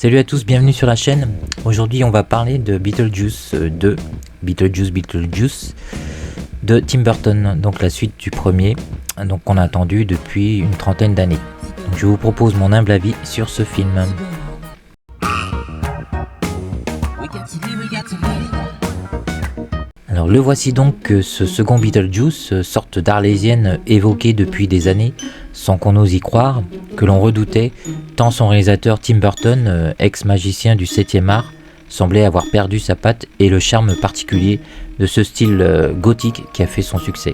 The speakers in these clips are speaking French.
Salut à tous, bienvenue sur la chaîne. Aujourd'hui on va parler de Beetlejuice 2, Beetlejuice de Tim Burton, donc la suite du premier, donc qu'on a attendu depuis une trentaine d'années. Donc je vous propose mon humble avis sur ce film. Alors le voici donc, ce second Beetlejuice, sorte d'arlésienne évoquée depuis des années, sans qu'on ose y croire, que l'on redoutait, tant son réalisateur Tim Burton, ex-magicien du 7e art, semblait avoir perdu sa patte et le charme particulier de ce style gothique qui a fait son succès.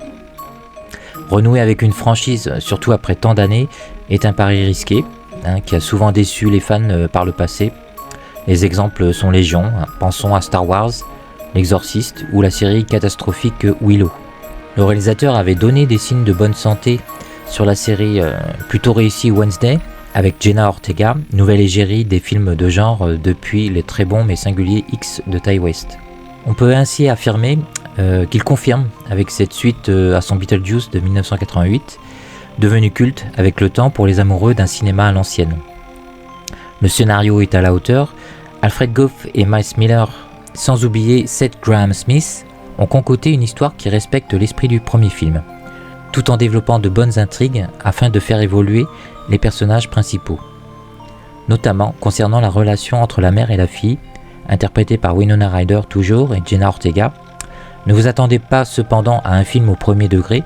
Renouer avec une franchise, surtout après tant d'années, est un pari risqué, qui a souvent déçu les fans par le passé. Les exemples sont légion, pensons à Star Wars, L'Exorciste ou la série catastrophique Willow. Le réalisateur avait donné des signes de bonne santé sur la série plutôt réussie Wednesday avec Jenna Ortega, nouvelle égérie des films de genre depuis les très bons mais singuliers X de Ti West. On peut ainsi affirmer qu'il confirme avec cette suite à son Beetlejuice de 1988, devenu culte avec le temps pour les amoureux d'un cinéma à l'ancienne. Le scénario est à la hauteur, Alfred Gough et Miles Miller, sans oublier Seth Graham Smith, ont concocté une histoire qui respecte l'esprit du premier film, tout en développant de bonnes intrigues afin de faire évoluer les personnages principaux. Notamment concernant la relation entre la mère et la fille, interprétée par Winona Ryder toujours et Jenna Ortega. Ne vous attendez pas cependant à un film au premier degré,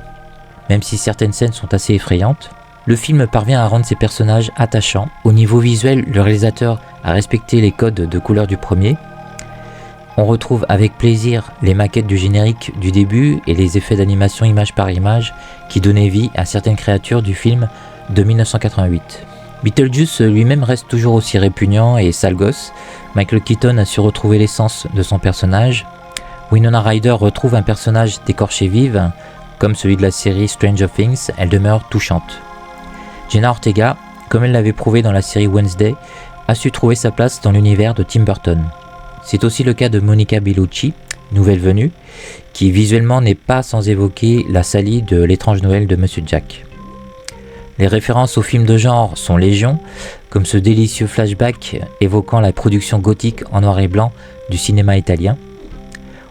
même si certaines scènes sont assez effrayantes. Le film parvient à rendre ses personnages attachants. Au niveau visuel, le réalisateur a respecté les codes de couleur du premier. On retrouve avec plaisir les maquettes du générique du début et les effets d'animation image par image qui donnaient vie à certaines créatures du film de 1988. Beetlejuice lui-même reste toujours aussi répugnant et sale gosse. Michael Keaton a su retrouver l'essence de son personnage. Winona Ryder retrouve un personnage d'écorché vive, comme celui de la série Stranger Things, elle demeure touchante. Jenna Ortega, comme elle l'avait prouvé dans la série Wednesday, a su trouver sa place dans l'univers de Tim Burton. C'est aussi le cas de Monica Bellucci, nouvelle venue, qui visuellement n'est pas sans évoquer la Sally de L'étrange Noël de Monsieur Jack. Les références aux films de genre sont légion, comme ce délicieux flashback évoquant la production gothique en noir et blanc du cinéma italien.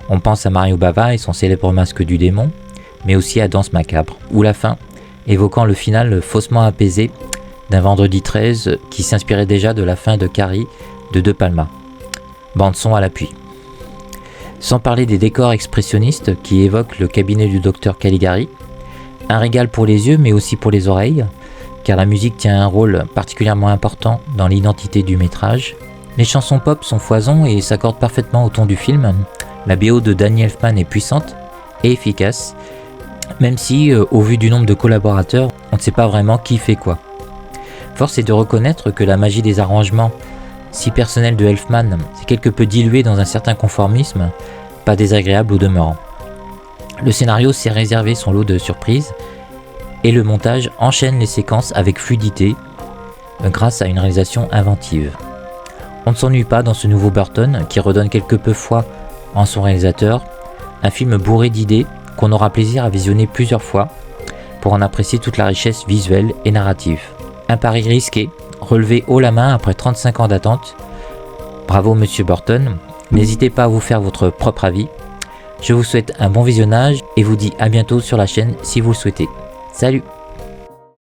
On pense à Mario Bava et son célèbre masque du démon, mais aussi à Danse macabre, ou la fin, évoquant le final faussement apaisé d'un Vendredi 13 qui s'inspirait déjà de la fin de Carrie de De Palma. Bande-son à l'appui. Sans parler des décors expressionnistes qui évoquent le cabinet du docteur Caligari. Un régal pour les yeux mais aussi pour les oreilles, car la musique tient un rôle particulièrement important dans l'identité du métrage. Les chansons pop sont foison et s'accordent parfaitement au ton du film. La BO de Danny Elfman est puissante et efficace, même si, au vu du nombre de collaborateurs, on ne sait pas vraiment qui fait quoi. Force est de reconnaître que la magie des arrangements si personnel de Elfman s'est quelque peu dilué dans un certain conformisme, pas désagréable au demeurant. Le scénario s'est réservé son lot de surprises et le montage enchaîne les séquences avec fluidité grâce à une réalisation inventive. On ne s'ennuie pas dans ce nouveau Burton qui redonne quelque peu foi en son réalisateur, un film bourré d'idées qu'on aura plaisir à visionner plusieurs fois pour en apprécier toute la richesse visuelle et narrative. Un pari risqué, relevé haut la main après 35 ans d'attente. Bravo Monsieur Burton, n'hésitez pas à vous faire votre propre avis. Je vous souhaite un bon visionnage et vous dis à bientôt sur la chaîne si vous le souhaitez. Salut!